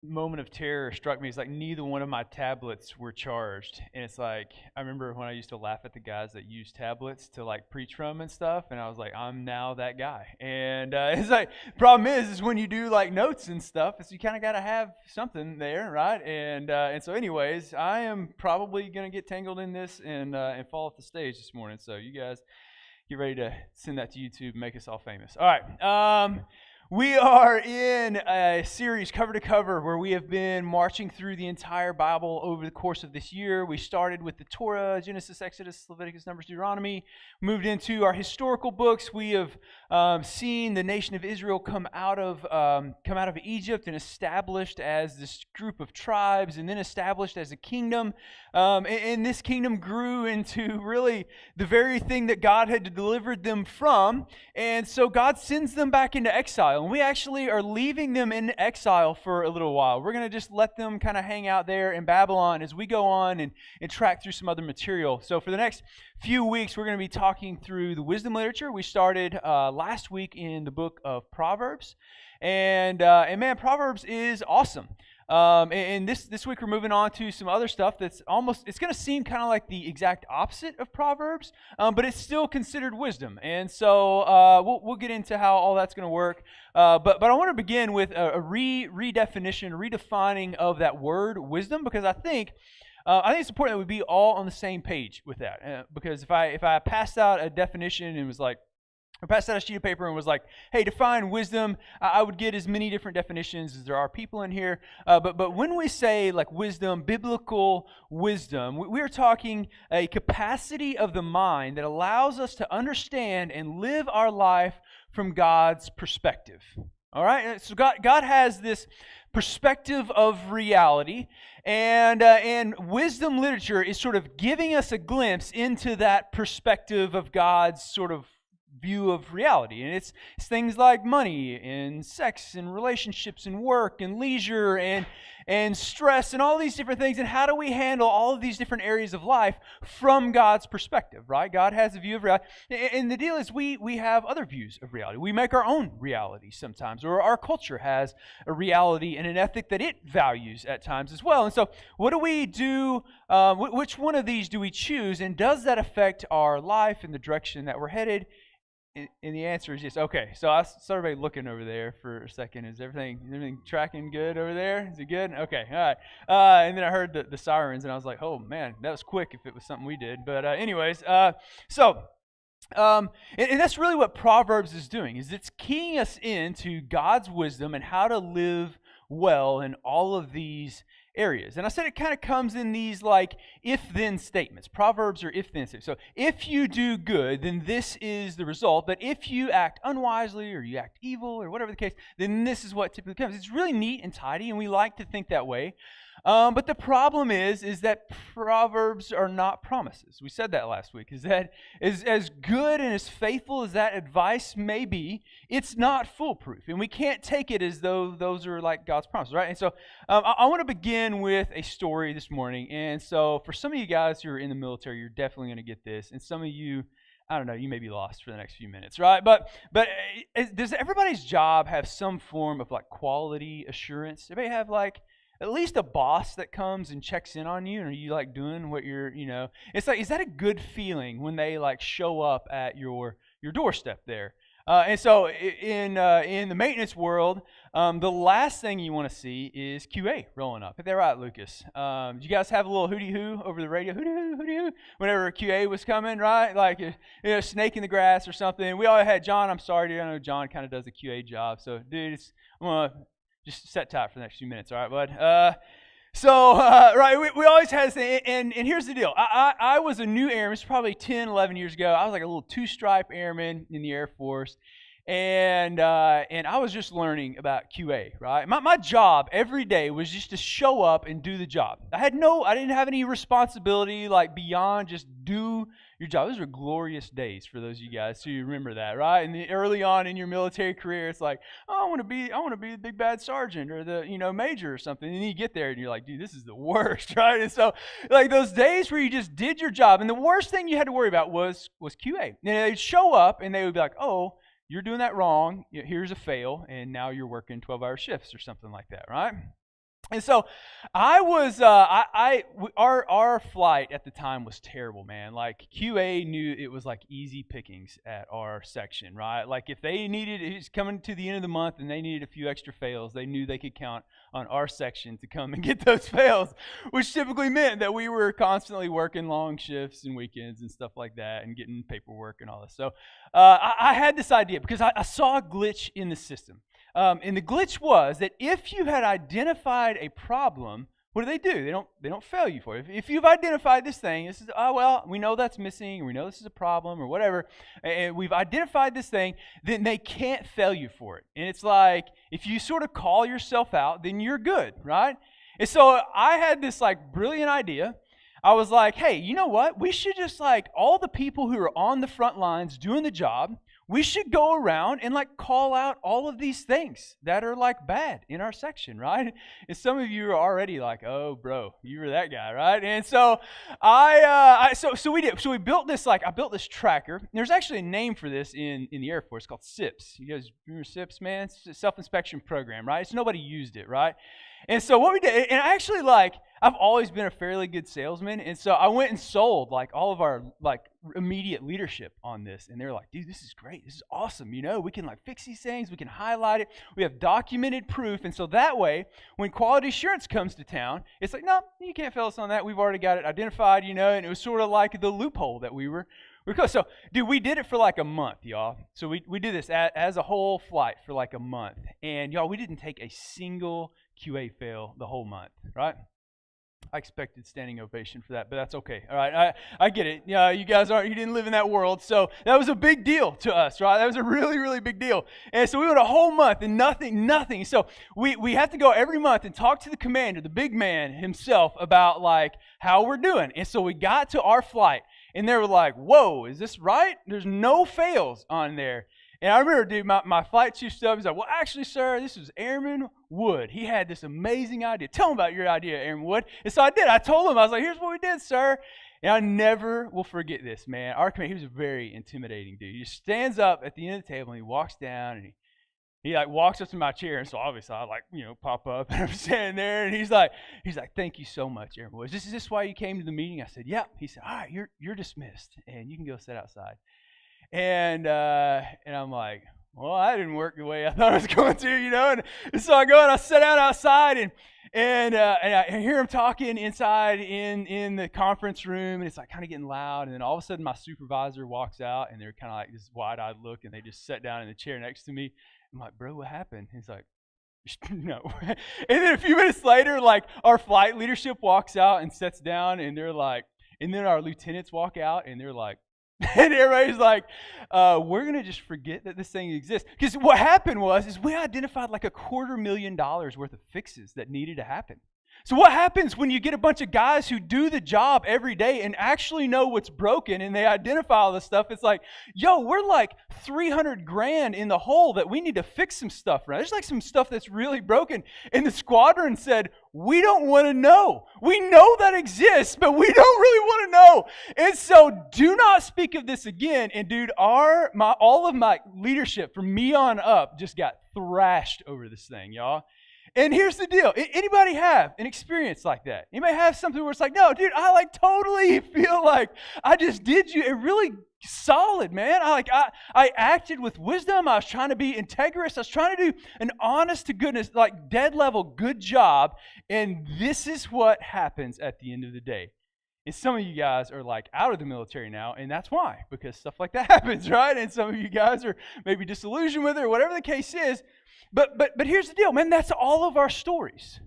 moment of terror struck me. It's like neither one of my tablets were charged, and it's like I remember when I used to laugh at the guys that use tablets to like preach from and stuff, and I was like, I'm now that guy. And it's like problem is when you do like notes and stuff, is you kind of got to have something there, right? And so anyways, I am probably gonna get tangled in this and fall off the stage this morning. So you guys get ready to send that to YouTube and make us all famous. All right. We are in a series cover to cover where we have been marching through the entire Bible over the course of this year. We started with the Torah, Genesis, Exodus, Leviticus, Numbers, Deuteronomy, moved into our historical books. We have seen the nation of Israel come out of Egypt and established as this group of tribes and then established as a kingdom. And this kingdom grew into really the very thing that God had delivered them from. And so God sends them back into exile. And we actually are leaving them in exile for a little while. We're going to just let them kind of hang out there in Babylon as we go on and track through some other material. So for the next few weeks, we're going to be talking through the wisdom literature. We started last week in the book of Proverbs. And man, Proverbs is awesome. And this week we're moving on to some other stuff that's it's going to seem kind of like the exact opposite of Proverbs, but it's still considered wisdom. And so we'll get into how all that's going to work. But I want to begin with a redefining of that word wisdom, because I think it's important that we be all on the same page with that. Because if I passed out a definition and was like, I passed out a sheet of paper and was like, hey, define wisdom, I would get as many different definitions as there are people in here. But when we say like wisdom, biblical wisdom, we are talking a capacity of the mind that allows us to understand and live our life from God's perspective. All right? So God has this perspective of reality, and wisdom literature is sort of giving us a glimpse into that perspective of God's sort of view of reality. And it's things like money and sex and relationships and work and leisure and stress and all these different things, and how do we handle all of these different areas of life from God's perspective, right? God has a view of reality, and the deal is we have other views of reality. We make our own reality sometimes, or our culture has a reality and an ethic that it values at times as well. And so what do we do? Which one of these do we choose, and does that affect our life and the direction that we're headed? And the answer is yes. Okay, so I saw everybody looking over there for a second. Is everything tracking good over there? Is it good? Okay, all right. And then I heard the sirens, and I was like, oh, man, that was quick if it was something we did. But anyways, and that's really what Proverbs is doing, is it's keying us into God's wisdom and how to live well in all of these areas. And I said it kind of comes in these like if-then statements. Proverbs are if-then statements. So if you do good, then this is the result. But if you act unwisely or you act evil or whatever the case, then this is what typically comes. It's really neat and tidy, and we like to think that way. But the problem is that Proverbs are not promises. We said that last week, is that as good and as faithful as that advice may be, it's not foolproof. And we can't take it as though those are like God's promises, right? And so I want to begin with a story this morning. And so for some of you guys who are in the military, you're definitely going to get this. And some of you, I don't know, you may be lost for the next few minutes, right? But does everybody's job have some form of like quality assurance? Everybody have like at least a boss that comes and checks in on you, and are you like doing what you're, it's like, is that a good feeling when they like show up at your doorstep there? And so in the maintenance world, the last thing you want to see is QA rolling up. Is that right, Lucas? Do you guys have a little hooty hoo over the radio? Hooty hoo, hooty hoo. Whenever QA was coming, right? Like snake in the grass or something. We all had John. I'm sorry, dude. I know John kind of does a QA job. So, dude, I'm gonna just set tight for the next few minutes, all right, bud? Right, we always had this, and here's the deal. I was a new airman. It's probably 10, 11 years ago. I was like a little two-stripe airman in the Air Force, and I was just learning about QA, right? My job every day was just to show up and do the job. I didn't have any responsibility like beyond just do your job. Those were glorious days for those of you guys who remember that, right? And early on in your military career, it's like, oh, I want to be the big bad sergeant or the major or something. And then you get there and you're like, dude, this is the worst, right? And so like those days where you just did your job, and the worst thing you had to worry about was QA. And they'd show up and they would be like, oh, you're doing that wrong. Here's a fail, and now you're working 12-hour shifts or something like that, right? And so our flight at the time was terrible, man. Like QA knew it was like easy pickings at our section, right? Like if they needed, it's coming to the end of the month and they needed a few extra fails, they knew they could count on our section to come and get those fails, which typically meant that we were constantly working long shifts and weekends and stuff like that and getting paperwork and all this. So I had this idea because I saw a glitch in the system. And the glitch was that if you had identified a problem, what do? They don't fail you for it. If you've identified this thing, this is, oh, well, we know that's missing, or we know this is a problem, or whatever, and we've identified this thing, then they can't fail you for it. And it's like, if you sort of call yourself out, then you're good, right? And so I had this like brilliant idea. I was like, hey, you know what? We should just like all the people who are on the front lines doing the job, we should go around and like call out all of these things that are like bad in our section, right? And some of you are already like, oh, bro, you were that guy, right? And so so we did. So we built this I built this tracker. There's actually a name for this in the Air Force called SIPS. You guys remember SIPS, man? It's a self-inspection program, right? So nobody used it, right? And so what we did, and actually I've always been a fairly good salesman, and so I went and sold like all of our like immediate leadership on this, and they're like, dude, this is great, this is awesome, we can like fix these things, we can highlight it, we have documented proof, and so that way, when quality assurance comes to town, it's like, no, you can't fail us on that, we've already got it identified, and it was sort of like the loophole that we were close. So, dude, we did it for like a month, y'all. So we did this as a whole flight for like a month, and y'all, we didn't take a single QA fail the whole month, right? I expected standing ovation for that, but that's okay. All right, I get it. Yeah, you didn't live in that world, so that was a big deal to us, right? That was a really, really big deal. And so we went a whole month and nothing. So we have to go every month and talk to the commander, the big man himself, about like how we're doing. And so we got to our flight, and they were like, whoa, is this right? There's no fails on there. And I remember, dude, my flight chief stuff, he's like, well, actually, sir, this was Airman Wood. He had this amazing idea. Tell him about your idea, Airman Wood. And so I did. I told him, I was like, here's what we did, sir. And I never will forget this, man. Our commander, he was a very intimidating dude. He just stands up at the end of the table, and he walks down, and he like walks up to my chair. And so obviously I like, pop up, and I'm standing there, and he's like, thank you so much, Airman Wood. Is this why you came to the meeting? I said, yep. He said, all right, you're dismissed, and you can go sit outside. And I'm like, well, I didn't work the way I thought I was going to, and so I go and I sit out outside, and I hear him talking inside in the conference room, and it's like kind of getting loud, and then all of a sudden my supervisor walks out, and they're kind of like this wide-eyed look, and they just sat down in the chair next to me. I'm like, bro, what happened? He's like, no. And then a few minutes later, like our flight leadership walks out and sits down, and they're like, and then our lieutenants walk out, and they're like, and everybody's like, we're going to just forget that this thing exists. Because what happened is we identified like $250,000 worth of fixes that needed to happen. So what happens when you get a bunch of guys who do the job every day and actually know what's broken and they identify all this stuff? It's like, yo, we're like $300,000 in the hole that we need to fix some stuff, right? There's like some stuff that's really broken. And the squadron said, we don't want to know. We know that exists, but we don't really want to know. And so do not speak of this again. And dude, all of my leadership from me on up just got thrashed over this thing, y'all. And here's the deal. Anybody have an experience like that? Anybody have something where it's like, no, dude, I like totally feel like I just did you. It really solid, man. I acted with wisdom. I was trying to be integrous. I was trying to do an honest to goodness, like dead level good job. And this is what happens at the end of the day. And some of you guys are like out of the military now, and that's why, because stuff like that happens, right? And some of you guys are maybe disillusioned with it or whatever the case is. But here's the deal, man. That's all of our stories.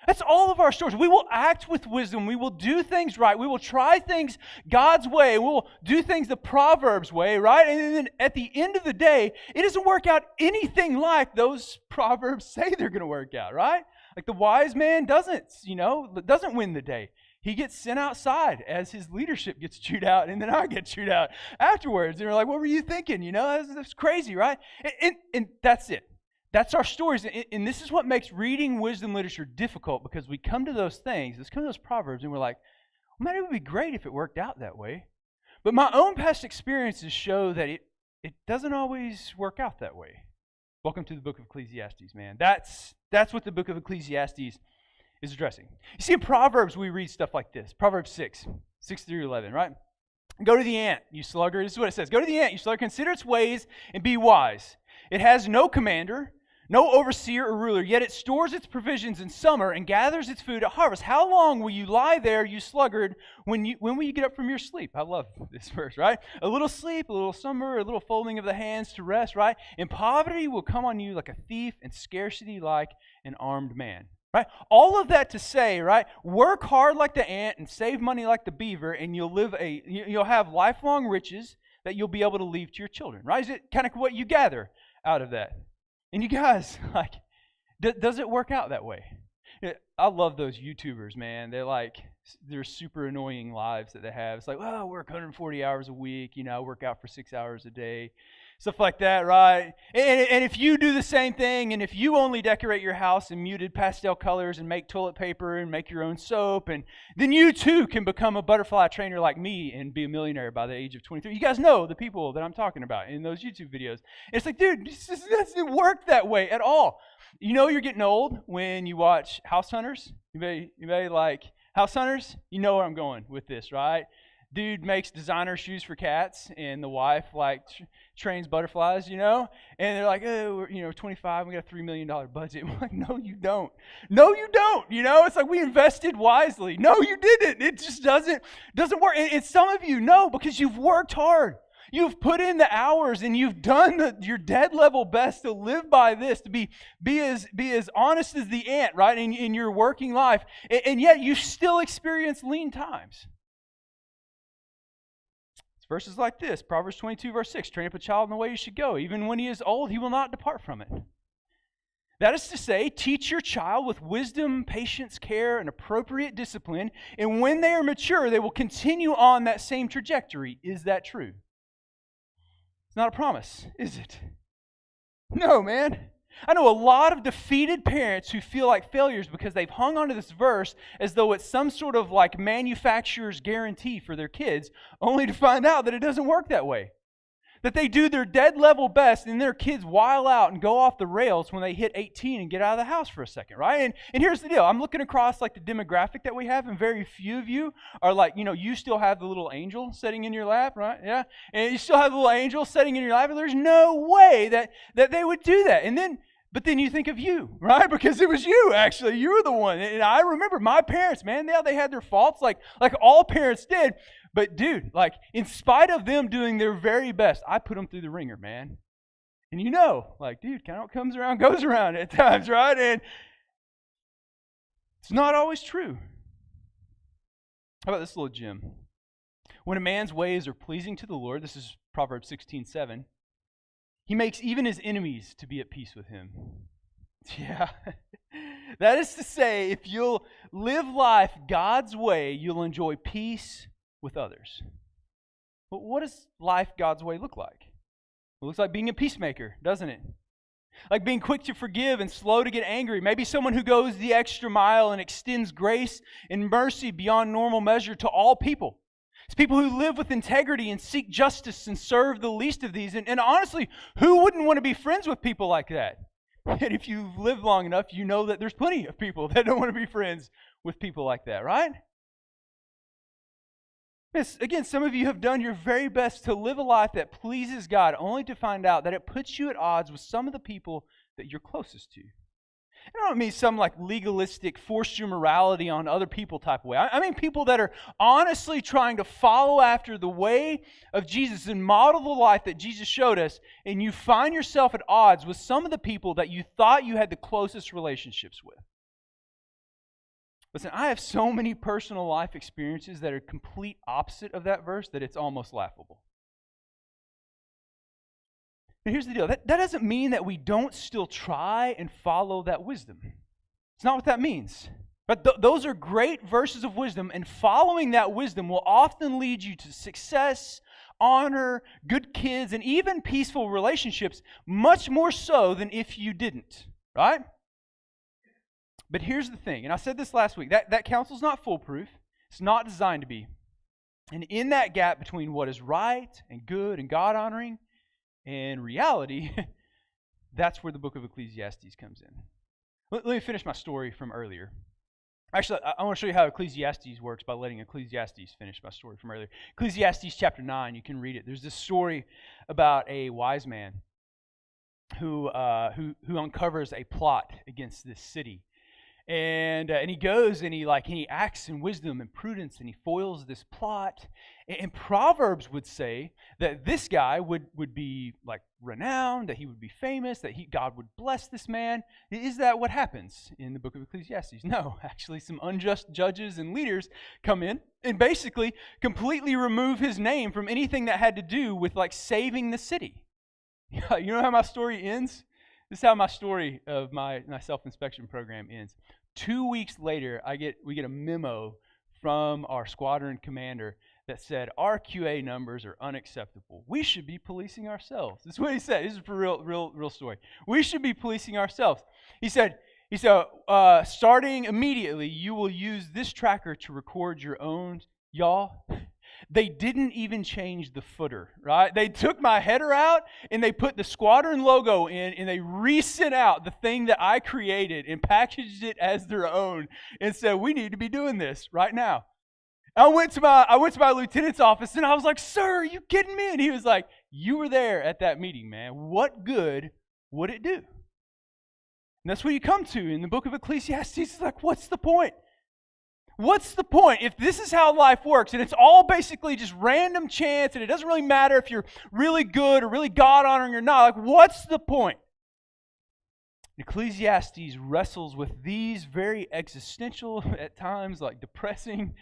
That's all of our stories. We will act with wisdom. We will do things right. We will try things God's way. We will do things the Proverbs way, right? And then at the end of the day, it doesn't work out anything like those Proverbs say they're going to work out, right? Like the wise man doesn't win the day. He gets sent outside as his leadership gets chewed out, and then I get chewed out afterwards. And they're like, what were you thinking? That's crazy, right? And that's it. That's our stories. And this is what makes reading wisdom literature difficult, because we come to those things, let's come to those Proverbs, and we're like, well, man, it would be great if it worked out that way. But my own past experiences show that it doesn't always work out that way. Welcome to the book of Ecclesiastes, man. That's what the book of Ecclesiastes is addressing. You see, in Proverbs, we read stuff like this. Proverbs 6 through 11, right? Go to the ant, you sluggard. This is what it says. Go to the ant, you sluggard. Consider its ways and be wise. It has no commander, no overseer or ruler, yet it stores its provisions in summer and gathers its food at harvest. How long will you lie there, you sluggard, when will you get up from your sleep? I love this verse, right? A little sleep, a little summer, a little folding of the hands to rest, right? And poverty will come on you like a thief and scarcity like an armed man. Right? All of that to say, right? Work hard like the ant and save money like the beaver, and you'll have lifelong riches that you'll be able to leave to your children. Right? Is it kind of what you gather out of that? And you guys, like, does it work out that way? I love those YouTubers, man. They're super annoying lives that they have. It's like, well, I work 140 hours a week. I work out for 6 hours a day. Stuff like that, right? And if you do the same thing, and if you only decorate your house in muted pastel colors and make toilet paper and make your own soap, and then you too can become a butterfly trainer like me and be a millionaire by the age of 23. You guys know the people that I'm talking about in those YouTube videos. It's like, dude, this doesn't work that way at all. You're getting old when you watch House Hunters. You may like House Hunters. You know where I'm going with this, right? Dude makes designer shoes for cats, and the wife trains butterflies, and they're like, oh, we're 25, we got a $3 million budget. I'm like, no, you don't. No, you don't. It's like we invested wisely. No, you didn't. It just doesn't work. And some of you know because you've worked hard. You've put in the hours, and you've done your dead level best to live by this, to be as honest as the ant, right, in your working life, and yet you still experience lean times. Verses like this, Proverbs 22, verse 6, train up a child in the way he should go. Even when he is old, he will not depart from it. That is to say, teach your child with wisdom, patience, care, and appropriate discipline, and when they are mature, they will continue on that same trajectory. Is that true? It's not a promise, is it? No, man. I know a lot of defeated parents who feel like failures because they've hung onto this verse as though it's some sort of like manufacturer's guarantee for their kids, only to find out that it doesn't work that way. That they do their dead level best and their kids while out and go off the rails when they hit 18 and get out of the house for a second, right? And here's the deal. I'm looking across like the demographic that we have, and very few of you are like, you still have the little angel sitting in your lap, right? Yeah. And you still have the little angel sitting in your lap, and there's no way that they would do that. But then you think of you, right? Because it was you, actually. You were the one. And I remember my parents, man, they had their faults like all parents did. But dude, like in spite of them doing their very best, I put them through the ringer, man. And dude, kind of what comes around goes around at times, right? And it's not always true. How about this little gem? When a man's ways are pleasing to the Lord, this is Proverbs 16:7, he makes even his enemies to be at peace with him. Yeah. That is to say, if you'll live life God's way, you'll enjoy peace with others. But what does life God's way look like? It looks like being a peacemaker, doesn't it? Like being quick to forgive and slow to get angry. Maybe someone who goes the extra mile and extends grace and mercy beyond normal measure to all people. It's people who live with integrity and seek justice and serve the least of these. And honestly, who wouldn't want to be friends with people like that? And if you've lived long enough, you know that there's plenty of people that don't want to be friends with people like that, right? Yes, again, some of you have done your very best to live a life that pleases God, only to find out that it puts you at odds with some of the people that you're closest to. I don't mean some like legalistic, force your morality on other people type of way. I mean people that are honestly trying to follow after the way of Jesus and model the life that Jesus showed us, and you find yourself at odds with some of the people that you thought you had the closest relationships with. Listen, I have so many personal life experiences that are complete opposite of that verse that it's almost laughable. But here's the deal. That doesn't mean that we don't still try and follow that wisdom. It's not what that means. But those are great verses of wisdom, and following that wisdom will often lead you to success, honor, good kids, and even peaceful relationships, much more so than if you didn't, right? But here's the thing, and I said this last week, that counsel's not foolproof. It's not designed to be. And in that gap between what is right and good and God-honoring and reality, that's where the book of Ecclesiastes comes in. Let me finish my story from earlier. Actually, I want to show you how Ecclesiastes works by letting Ecclesiastes finish my story from earlier. Ecclesiastes chapter 9, you can read it. There's this story about a wise man who uncovers a plot against this city. And he goes and he acts in wisdom and prudence, and he foils this plot. And Proverbs would say that this guy would be like renowned, that he would be famous, that God would bless this man. Is that what happens in the book of Ecclesiastes? No, actually, some unjust judges and leaders come in and basically completely remove his name from anything that had to do with like saving the city. You know how my story ends? This is how my story of my self-inspection program ends. 2 weeks later, we get a memo from our squadron commander that said, our QA numbers are unacceptable. We should be policing ourselves. This is what he said. This is a real story. We should be policing ourselves. He said, starting immediately, you will use this tracker to record your own. Y'all, they didn't even change the footer, right? They took my header out and they put the squadron logo in and they resent out the thing that I created and packaged it as their own and said, we need to be doing this right now. I went to my lieutenant's office and I was like, sir, are you kidding me? And he was like, you were there at that meeting, man. What good would it do? And that's what you come to in the book of Ecclesiastes. It's like, what's the point? What's the point if this is how life works and it's all basically just random chance and it doesn't really matter if you're really good or really God-honoring or not? Like, what's the point? Ecclesiastes wrestles with these very existential, at times like depressing,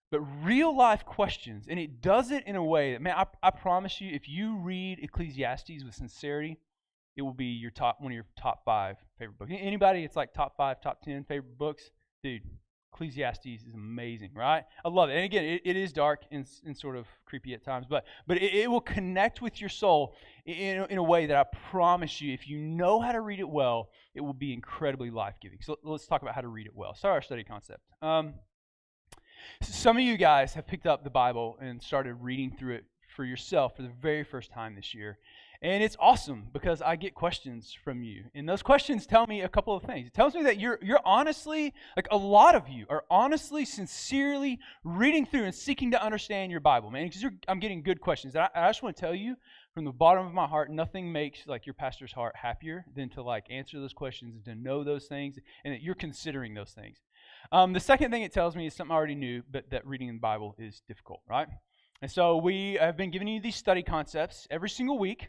but real life questions. And it does it in a way that, man, I promise you, if you read Ecclesiastes with sincerity, it will be one of your top 5 favorite books. Anybody, it's like top 5, top 10 favorite books? Dude, Ecclesiastes is amazing, right? I love it. And again, it is dark and sort of creepy at times, but it will connect with your soul in a way that I promise you, if you know how to read it well, it will be incredibly life-giving. So let's talk about how to read it well. Start our study concept. Some of you guys have picked up the Bible and started reading through it for yourself for the very first time this year. And it's awesome because I get questions from you. And those questions tell me a couple of things. It tells me that you're honestly, like a lot of you are honestly, sincerely reading through and seeking to understand your Bible, man. Because I'm getting good questions. And I just want to tell you from the bottom of my heart, nothing makes like your pastor's heart happier than to like answer those questions and to know those things and that you're considering those things. The second thing it tells me is something I already knew, but that reading the Bible is difficult, right? And so we have been giving you these study concepts every single week.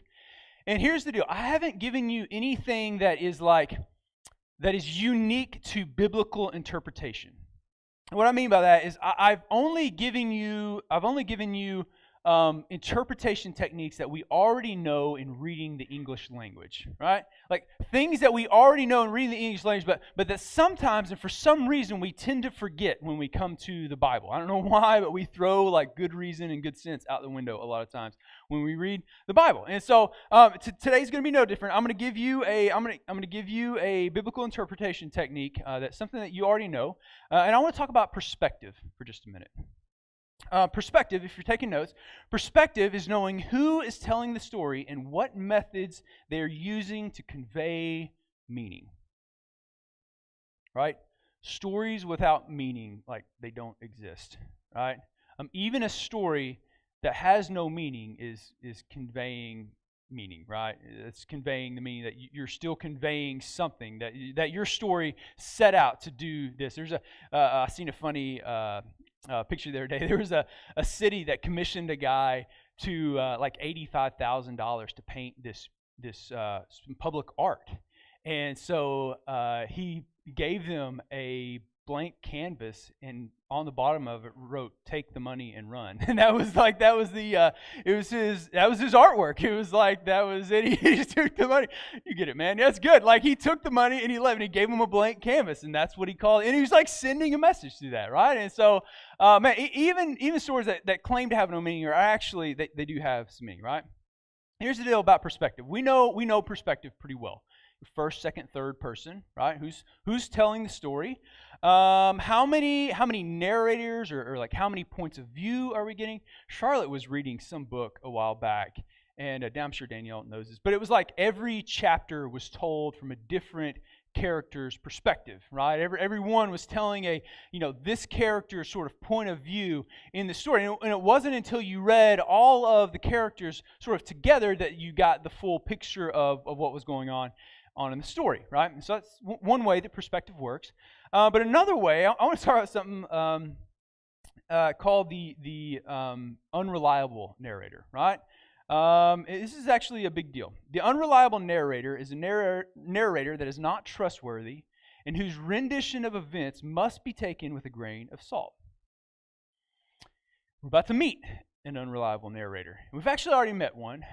And here's the deal. I haven't given you anything that is unique to biblical interpretation. And what I mean by that is I've only given you interpretation techniques that we already know in reading the English language, right? Like things that we already know in reading the English language, but that sometimes and for some reason we tend to forget when we come to the Bible. I don't know why, but we throw like good reason and good sense out the window a lot of times when we read the Bible. And so today's going to be no different. I'm going to give you a biblical interpretation technique that's something that you already know, and I want to talk about perspective for just a minute. Perspective, if you're taking notes, perspective is knowing who is telling the story and what methods they're using to convey meaning. Right? Stories without meaning, like they don't exist. Right? Even a story that has no meaning is conveying meaning, right? It's conveying the meaning that you're still conveying something, that your story set out to do this. There's I seen a funny picture the other day. There was a city that commissioned a guy to like $85,000 to paint this public art, and so he gave them a blank canvas, and on the bottom of it wrote "Take the money and run." And that was his artwork. It was like that was it. He just took the money. You get it, man. That's good. Like he took the money and he left, and he gave him a blank canvas, and that's what he called it. And he was like sending a message through that, right? And so, man, even stories that claim to have no meaning are actually they do have some meaning, right? Here's the deal about perspective. We know perspective pretty well. First, second, third person, right? Who's telling the story? How many narrators or like how many points of view are we getting? Charlotte was reading some book a while back, and I'm sure Danielle knows this, but it was like every chapter was told from a different character's perspective, right? Everyone was telling this character's sort of point of view in the story. And it wasn't until you read all of the characters sort of together that you got the full picture of what was going on in the story, right? And so that's one way that perspective works. But another way, I want to talk about something called the unreliable narrator, right? This is actually a big deal. The unreliable narrator is a narrator that is not trustworthy and whose rendition of events must be taken with a grain of salt. We're about to meet an unreliable narrator. We've actually already met one.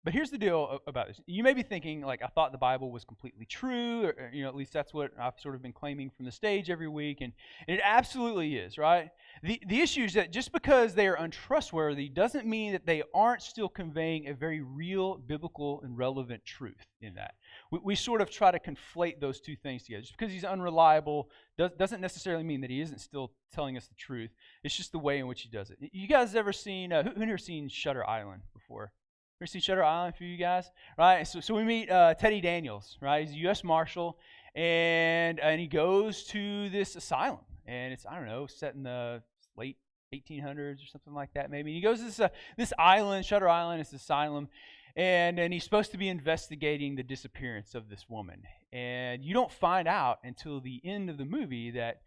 But here's the deal about this. You may be thinking, like, I thought the Bible was completely true, or at least that's what I've sort of been claiming from the stage every week, and it absolutely is, right? The issue is that just because they are untrustworthy doesn't mean that they aren't still conveying a very real, biblical, and relevant truth in that. We sort of try to conflate those two things together. Just because he's unreliable doesn't necessarily mean that he isn't still telling us the truth. It's just the way in which he does it. You guys ever seen, who here seen Shutter Island before? Ever seen Shutter Island for you guys? Right? So we meet Teddy Daniels, right? He's a U.S. Marshal, and he goes to this asylum. And it's, I don't know, set in the late 1800s or something like that maybe. And he goes to this island, Shutter Island, it's an asylum, and he's supposed to be investigating the disappearance of this woman. And you don't find out until the end of the movie that,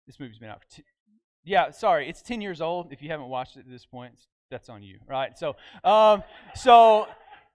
this movie's been out for it's 10 years old. If you haven't watched it at this point, that's on you, right? So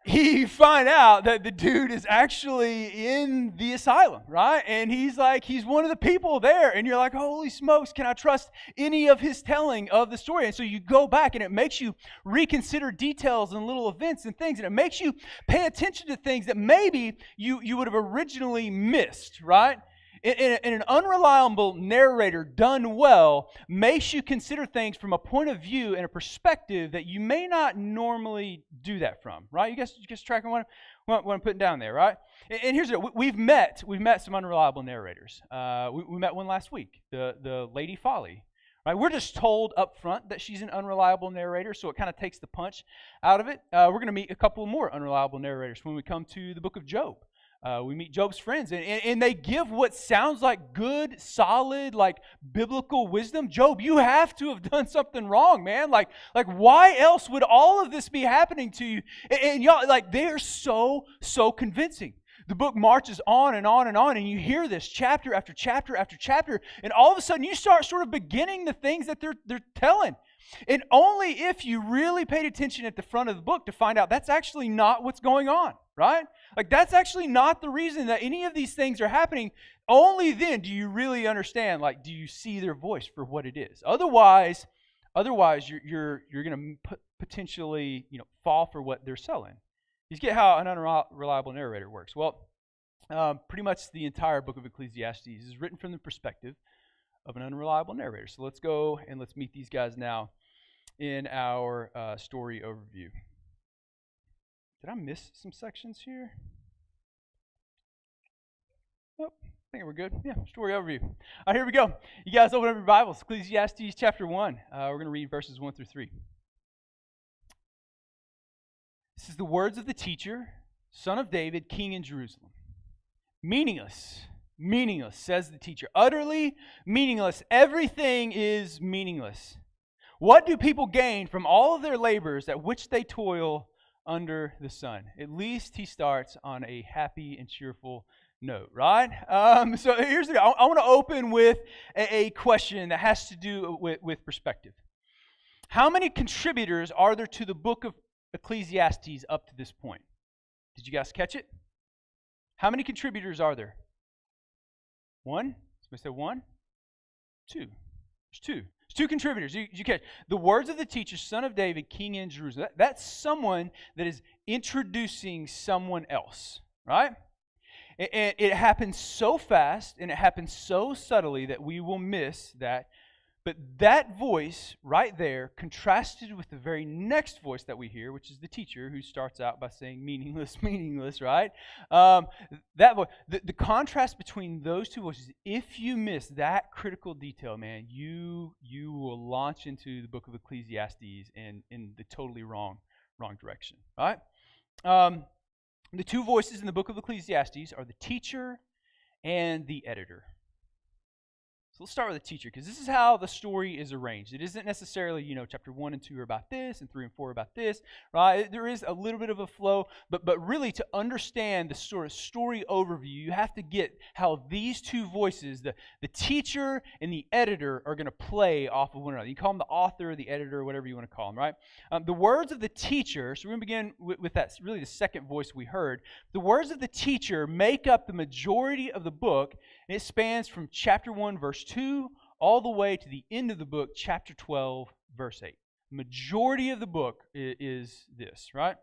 you find out that the dude is actually in the asylum, right? And he's one of the people there, and you're like, holy smokes, can I trust any of his telling of the story? And so you go back, and it makes you reconsider details and little events and things, and it makes you pay attention to things that maybe you would have originally missed, right? And an unreliable narrator done well makes you consider things from a point of view and a perspective that you may not normally do that from, right? You guys tracking what I'm putting down there, right? And here's it. We've met some unreliable narrators. We met one last week, the Lady Folly. Right? We're just told up front that she's an unreliable narrator, so it kind of takes the punch out of it. We're going to meet a couple more unreliable narrators when we come to the book of Job. We meet Job's friends, and they give what sounds like good, solid, like biblical wisdom. Job, you have to have done something wrong, man. Like why else would all of this be happening to you? And y'all, they're so convincing. The book marches on and on and on, and you hear this chapter after chapter after chapter, and all of a sudden you start sort of beginning the things that they're telling. And only if you really paid attention at the front of the book to find out that's actually not what's going on, right? That's actually not the reason that any of these things are happening. Only then do you really understand, do you see their voice for what it is? Otherwise you're going to potentially, fall for what they're selling. You get how an unreliable narrator works. Well, pretty much the entire book of Ecclesiastes is written from the perspective of an unreliable narrator. So let's go and let's meet these guys now in our story overview. Did I miss some sections here? Nope. I think we're good. Yeah, story overview. All right, here we go. You guys open up your Bibles. Ecclesiastes chapter 1. We're going to read verses 1 through 3. This is the words of the teacher, son of David, king in Jerusalem. Meaningless, says the teacher. Utterly meaningless. Everything is meaningless. What do people gain from all of their labors at which they toil under the sun? At least he starts on a happy and cheerful note, right? So here's the deal. I want to open with a question that has to do with perspective. How many contributors are there to the book of Ecclesiastes up to this point? Did you guys catch it? How many contributors are there? One? Somebody said one? Two. There's two. There's two contributors. You catch the words of the teacher, son of David, king in Jerusalem. That's someone that is introducing someone else, right? And it happens so fast and it happens so subtly that we will miss that. But that voice right there contrasted with the very next voice that we hear, which is the teacher who starts out by saying meaningless, right? That voice, the contrast between those two voices, if you miss that critical detail, man, you will launch into the book of Ecclesiastes in the totally wrong direction, right? The two voices in the book of Ecclesiastes are the teacher and the editor. So let's start with the teacher, because this is how the story is arranged. It isn't necessarily, chapter 1 and 2 are about this, and 3 and 4 are about this, right? There is a little bit of a flow, but really to understand the sort of story overview, you have to get how these two voices, the teacher and the editor, are going to play off of one another. You call them the author, the editor, whatever you want to call them, right? The words of the teacher, so we're going to begin with that, really the second voice we heard. The words of the teacher make up the majority of the book, and it spans from chapter 1, verse 2, all the way to the end of the book, chapter 12, verse 8. Majority of the book is this, right?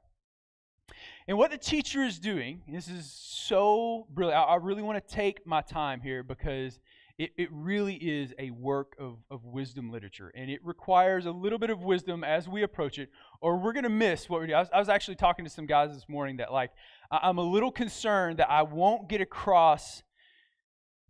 And what the teacher is doing, this is so brilliant. I really want to take my time here because it really is a work of wisdom literature. And it requires a little bit of wisdom as we approach it, or we're going to miss what we do. I was actually talking to some guys this morning that, I'm a little concerned that I won't get across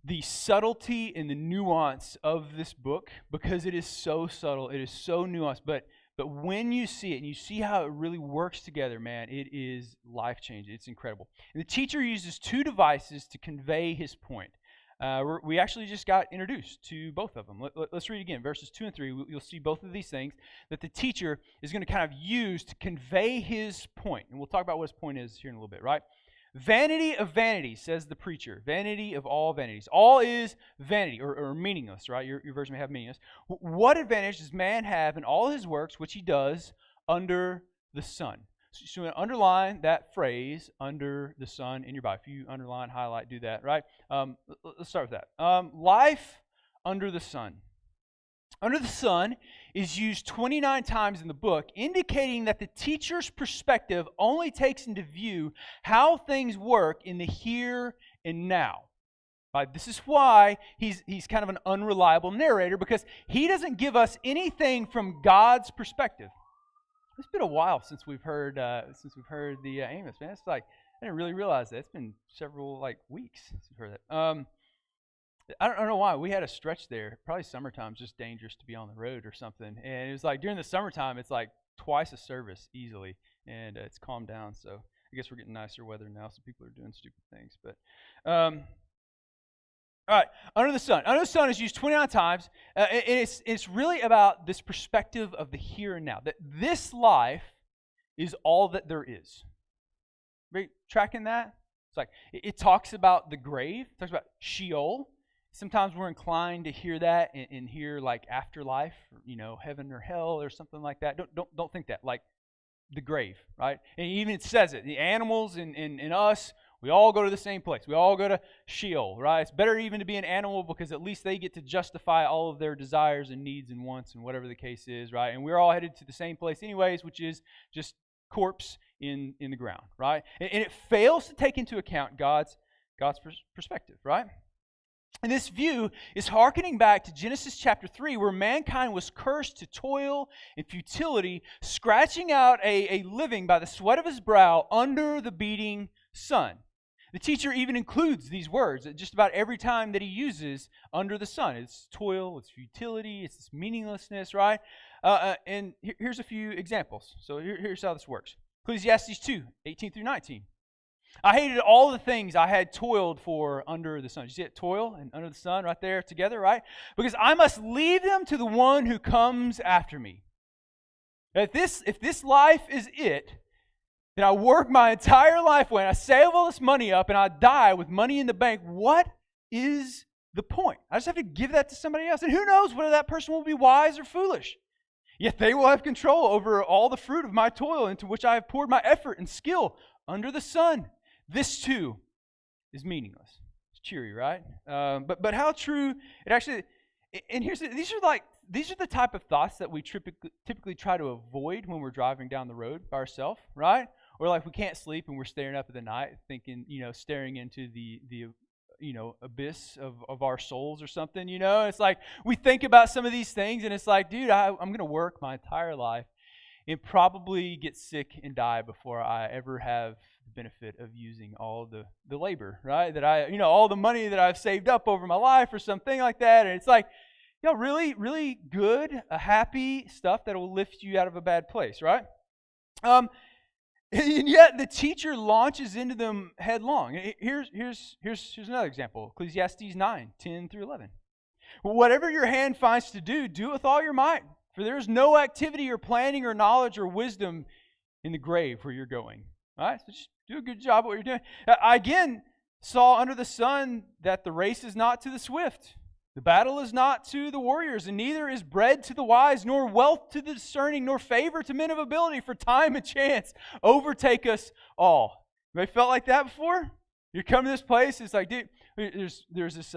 the subtlety and the nuance of this book, because it is so subtle, it is so nuanced, but when you see it and you see how it really works together, man, it is life-changing. It's incredible. And the teacher uses two devices to convey his point. We actually just got introduced to both of them. Let's read again, verses 2 and 3. You'll see both of these things that the teacher is going to kind of use to convey his point. And we'll talk about what his point is here in a little bit, right? Vanity of vanities, says the preacher. Vanity of all vanities. All is vanity, or meaningless, right? Your version may have meaningless. What advantage does man have in all his works, which he does under the sun? So underline that phrase, under the sun, in your Bible. If you underline, highlight, do that, right? Let's start with that. Life under the sun. Under the sun is used 29 times in the book, indicating that the teacher's perspective only takes into view how things work in the here and now. Right? This is why he's kind of an unreliable narrator, because he doesn't give us anything from God's perspective. It's been a while since we've heard the Amos, man. It's like I didn't really realize that. It's been several weeks since we've heard that. I don't know why. We had a stretch there. Probably summertime's just dangerous to be on the road or something. And it was during the summertime, it's twice a service easily. And it's calmed down. So I guess we're getting nicer weather now, so people are doing stupid things. But, all right, under the sun. Under the sun is used 29 times. And it's really about this perspective of the here and now. That this life is all that there is. Right? Tracking that? It's it talks about the grave. It talks about Sheol. Sometimes we're inclined to hear that and hear afterlife, or, heaven or hell or something like that. Don't think that. The grave, right? And even it says it. The animals and us, we all go to the same place. We all go to Sheol, right? It's better even to be an animal because at least they get to justify all of their desires and needs and wants and whatever the case is, right? And we're all headed to the same place anyways, which is just corpse in the ground, right? And it fails to take into account God's perspective, right? And this view is hearkening back to Genesis chapter 3, where mankind was cursed to toil and futility, scratching out a living by the sweat of his brow under the beating sun. The teacher even includes these words at just about every time that he uses under the sun. It's toil, it's futility, it's this meaninglessness, right? And here's a few examples. So here's how this works. Ecclesiastes 2, 18 through 19. I hated all the things I had toiled for under the sun. You see it? Toil and under the sun right there together, right? Because I must leave them to the one who comes after me. If this life is it, then I work my entire life away and I save all this money up and I die with money in the bank. What is the point? I just have to give that to somebody else. And who knows whether that person will be wise or foolish. Yet they will have control over all the fruit of my toil into which I have poured my effort and skill under the sun. This too is meaningless. It's cheery, right? But how true it actually. And these are the type of thoughts that we typically try to avoid when we're driving down the road by ourselves, right? Or we can't sleep and we're staring up at the night, thinking, staring into the abyss of our souls or something. It's we think about some of these things and it's dude, I'm going to work my entire life and probably get sick and die before I ever have the benefit of using all the labor, right? That all the money that I've saved up over my life or something like that. And it's really, really good, happy stuff that will lift you out of a bad place, right? And yet the teacher launches into them headlong. Here's another example. Ecclesiastes 9:10 through 11. Whatever your hand finds to do, do it with all your might. For there is no activity or planning or knowledge or wisdom in the grave where you're going. All right? So just do a good job of what you're doing. I again saw under the sun that the race is not to the swift. The battle is not to the warriors, and neither is bread to the wise, nor wealth to the discerning, nor favor to men of ability, for time and chance overtake us all. Anybody felt like that before? You come to this place, it's like, dude, there's this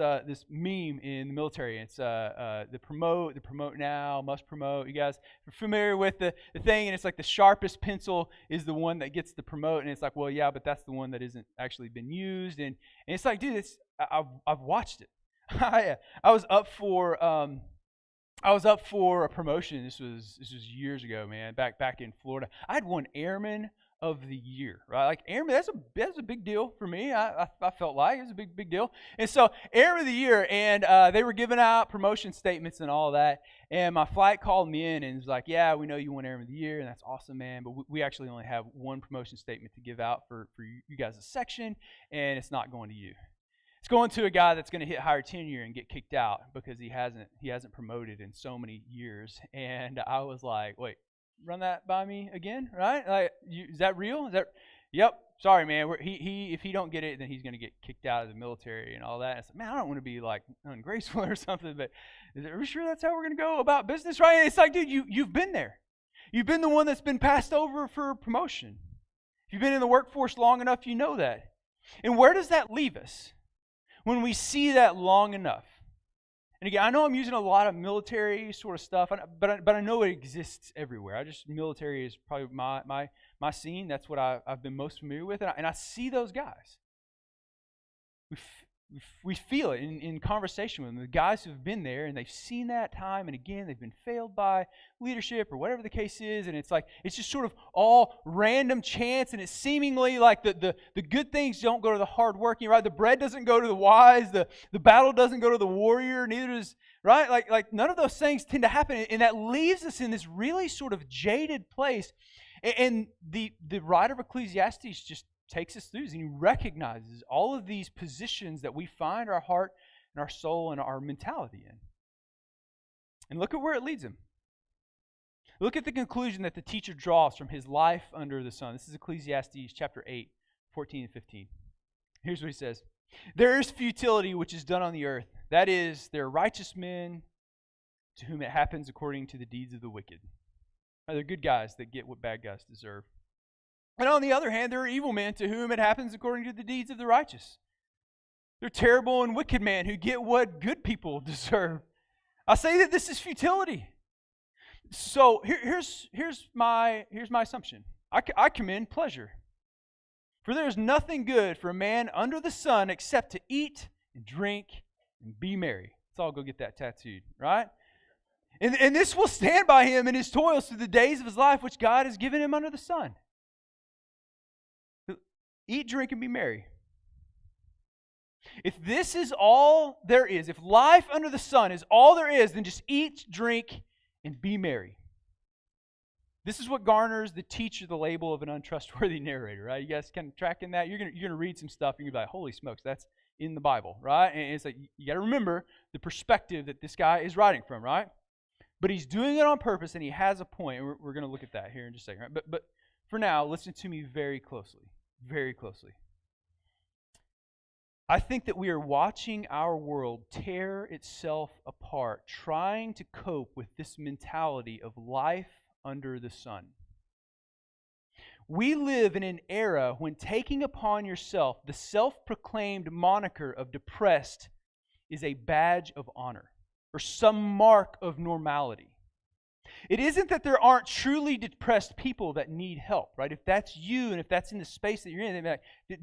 meme in the military. It's the promote now, must promote. You guys are familiar with the thing, and it's like the sharpest pencil is the one that gets the promote, and it's like, well, yeah, but that's the one that isn't actually been used, and it's like, dude, I've watched it. I was up for a promotion. This was years ago, man. Back in Florida, I had won Airman of the Year, right? Like Airman, that's a big deal for me. I felt like it was a big deal. And so Airman of the Year, and they were giving out promotion statements and all that. And my flight called me in and was like, "Yeah, we know you won Airman of the Year, and that's awesome, man. But we actually only have one promotion statement to give out for you guys' section, and it's not going to you." It's going to a guy that's going to hit higher tenure and get kicked out because he hasn't promoted in so many years. And I was like, wait, run that by me again, right? Like, is that real? Is that? Yep. Sorry, man. He if he don't get it, then he's going to get kicked out of the military and all that. And I said, man, I don't want to be like ungraceful or something, but are we sure that's how we're going to go about business, right? And it's like, dude, you've been there. You've been the one that's been passed over for promotion. If you've been in the workforce long enough, you know that. And where does that leave us? When we see that long enough. And again, I know I'm using a lot of military sort of stuff, but I know it exists everywhere. Military is probably my scene. That's what I've been most familiar with. And I see those guys. We feel it in conversation with them. The guys who've been there and they've seen that time and again, they've been failed by leadership or whatever the case is, and it's like it's just sort of all random chance, and it's seemingly like the good things don't go to the hardworking, right? The bread doesn't go to the wise, the battle doesn't go to the warrior, neither does, right? Like none of those things tend to happen, and that leaves us in this really sort of jaded place. And the writer of Ecclesiastes just takes us through, and he recognizes all of these positions that we find our heart and our soul and our mentality in. And look at where it leads him. Look at the conclusion that the teacher draws from his life under the sun. This is Ecclesiastes chapter 8, 14 and 15. Here's what he says. There is futility which is done on the earth. That is, there are righteous men to whom it happens according to the deeds of the wicked. They're good guys that get what bad guys deserve. And on the other hand, there are evil men to whom it happens according to the deeds of the righteous. They're terrible and wicked men who get what good people deserve. I say that this is futility. So here's my assumption. I commend pleasure. For there is nothing good for a man under the sun except to eat and drink and be merry. Let's all go get that tattooed, right? And this will stand by him in his toils through the days of his life which God has given him under the sun. Eat, drink, and be merry. If this is all there is, if life under the sun is all there is, then just eat, drink, and be merry. This is what garners the teacher the label of an untrustworthy narrator, right? You guys kind of tracking that? You're gonna read some stuff and you're gonna be like, holy smokes, that's in the Bible, right? And it's like you got to remember the perspective that this guy is writing from, right? But he's doing it on purpose, and he has a point. And we're going to look at that here in just a second, right? But for now, listen to me very closely. Very closely. I think that we are watching our world tear itself apart, trying to cope with this mentality of life under the sun. We live in an era when taking upon yourself the self-proclaimed moniker of depressed is a badge of honor or some mark of normality. It isn't that there aren't truly depressed people that need help, right? If that's you and if that's in the space that you're in, like,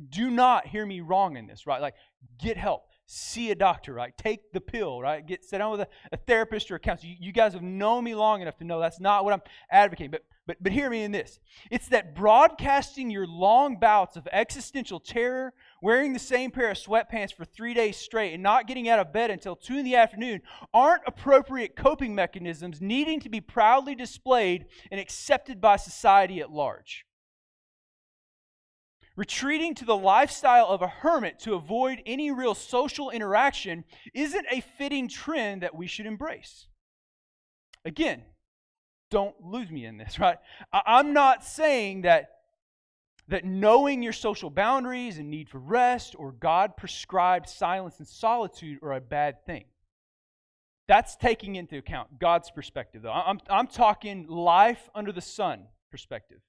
do not hear me wrong in this, right? Like, get help. See a doctor, right? Take the pill, right? Sit down with a therapist or a counselor. You guys have known me long enough to know that's not what I'm advocating. But hear me in this. It's that broadcasting your long bouts of existential terror, wearing the same pair of sweatpants for 3 days straight, and not getting out of bed until 2 in the afternoon aren't appropriate coping mechanisms needing to be proudly displayed and accepted by society at large. Retreating to the lifestyle of a hermit to avoid any real social interaction isn't a fitting trend that we should embrace. Again, don't lose me in this, right? I'm not saying that knowing your social boundaries and need for rest or God-prescribed silence and solitude are a bad thing. That's taking into account God's perspective, though. I'm talking life under the sun perspective.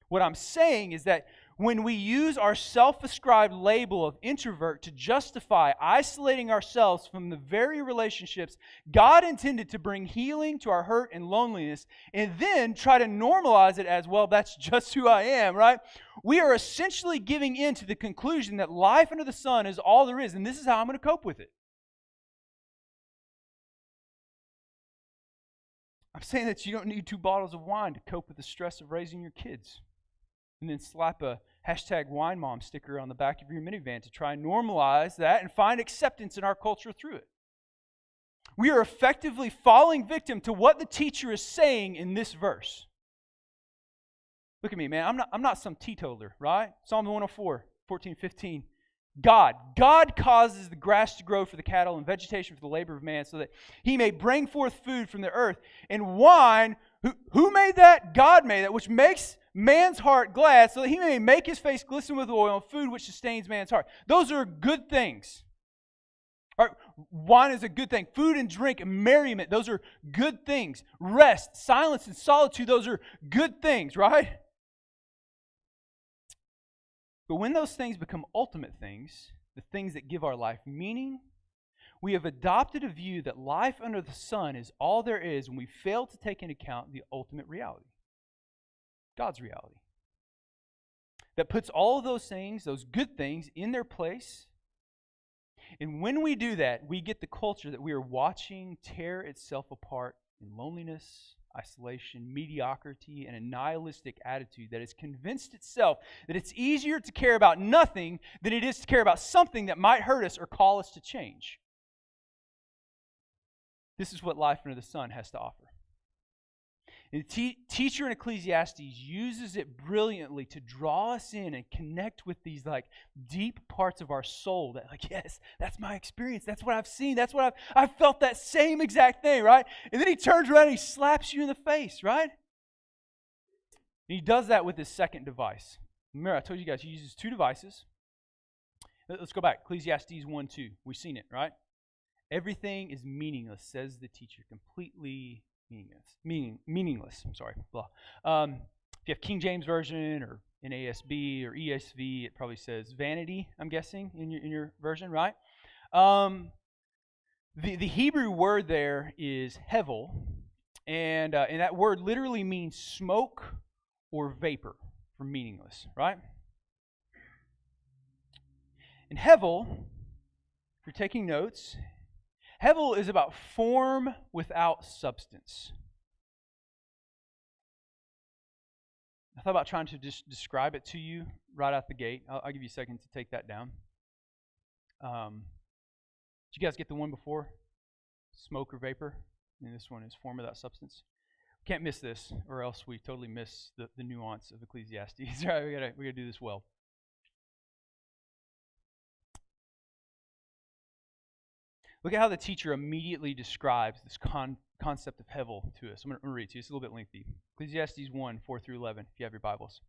What I'm saying is that when we use our self-ascribed label of introvert to justify isolating ourselves from the very relationships God intended to bring healing to our hurt and loneliness, and then try to normalize it as, well, that's just who I am, right? We are essentially giving in to the conclusion that life under the sun is all there is, and this is how I'm going to cope with it. I'm saying that you don't need 2 bottles of wine to cope with the stress of raising your kids, and then slap a #WineMom sticker on the back of your minivan to try and normalize that and find acceptance in our culture through it. We are effectively falling victim to what the teacher is saying in this verse. Look at me, man. I'm not some teetotaler, right? Psalm 104, 14, 15. God causes the grass to grow for the cattle and vegetation for the labor of man so that he may bring forth food from the earth. And wine, who made that? God made that, which makes man's heart glad so that he may make his face glisten with oil and food which sustains man's heart. Those are good things. All right, wine is a good thing. Food and drink and merriment, those are good things. Rest, silence, and solitude, those are good things, right? But when those things become ultimate things, the things that give our life meaning, we have adopted a view that life under the sun is all there is when we fail to take into account the ultimate reality, God's reality. That puts all of those things, those good things, in their place. And when we do that, we get the culture that we are watching tear itself apart in loneliness, isolation, mediocrity, and a nihilistic attitude that has convinced itself that it's easier to care about nothing than it is to care about something that might hurt us or call us to change. This is what life under the sun has to offer. And the teacher in Ecclesiastes uses it brilliantly to draw us in and connect with these deep parts of our soul that yes, that's my experience. That's what I've seen. That's what I've felt that same exact thing, right? And then he turns around and he slaps you in the face, right? And he does that with his second device. Remember, I told you guys he uses 2 devices. Let's go back. Ecclesiastes 1:2. We've seen it, right? Everything is meaningless, says the teacher. Completely meaningless. I'm sorry. Blah. If you have King James Version or NASB or ESV, it probably says vanity, I'm guessing, in your version, right? The Hebrew word there is hevel, and that word literally means smoke or vapor for meaningless, right? And hevel, if you're taking notes, hevel is about form without substance. I thought about trying to just describe it to you right out the gate. I'll give you a second to take that down. Did you guys get the one before? Smoke or vapor? And this one is form without substance. Can't miss this, or else we totally miss the nuance of Ecclesiastes. Right, we gotta do this well. Look at how the teacher immediately describes this concept of hevel to us. I'm going to read it to you. It's a little bit lengthy. Ecclesiastes 1, 4 through 11, if you have your Bibles.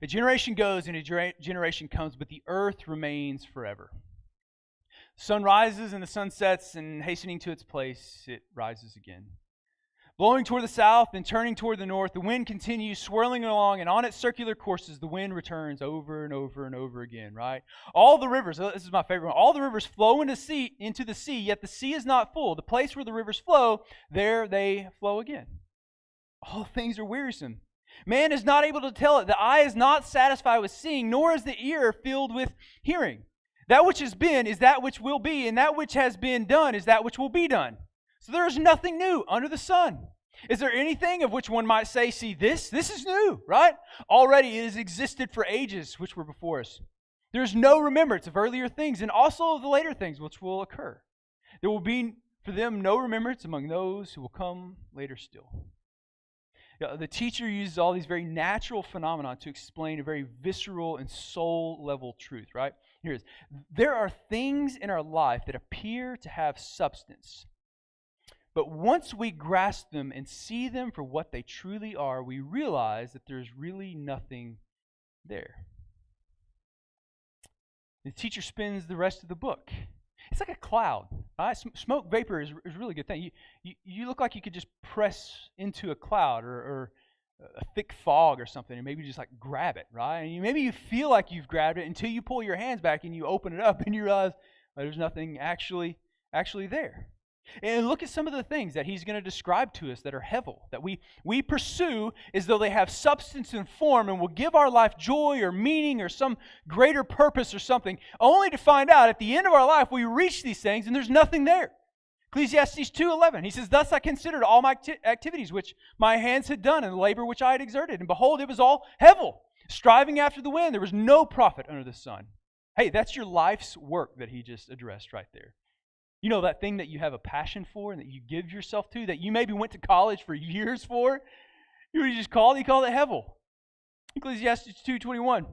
A generation goes and a generation comes, but the earth remains forever. The sun rises and the sun sets, and hastening to its place, it rises again. Blowing toward the south and turning toward the north, the wind continues swirling along, and on its circular courses, the wind returns over and over and over again, right? All the rivers, this is my favorite one, all the rivers flow into the sea, yet the sea is not full. The place where the rivers flow, there they flow again. All things are wearisome. Man is not able to tell it. The eye is not satisfied with seeing, nor is the ear filled with hearing. That which has been is that which will be, and that which has been done is that which will be done. So there is nothing new under the sun. Is there anything of which one might say, see, this is new, right? Already it has existed for ages which were before us. There is no remembrance of earlier things, and also of the later things which will occur. There will be for them no remembrance among those who will come later still. The teacher uses all these very natural phenomena to explain a very visceral and soul-level truth, right? Here it is. There are things in our life that appear to have substance, but once we grasp them and see them for what they truly are, we realize that there's really nothing there. The teacher spends the rest of the book. It's like a cloud. Right? Smoke vapor is a really good thing. You look like you could just press into a cloud or a thick fog or something and maybe just like grab it, right? And maybe you feel like you've grabbed it until you pull your hands back and you open it up and you realize there's nothing actually there. And look at some of the things that he's going to describe to us that are hevel, that we pursue as though they have substance and form and will give our life joy or meaning or some greater purpose or something, only to find out at the end of our life we reach these things and there's nothing there. Ecclesiastes 2:11, he says, "Thus I considered all my activities which my hands had done and the labor which I had exerted, and behold, it was all hevel, striving after the wind. There was no profit under the sun." Hey, that's your life's work that he just addressed right there. You know, that thing that you have a passion for and that you give yourself to, that you maybe went to college for years for, you know what he just called? He called it hevel. Ecclesiastes 2:21.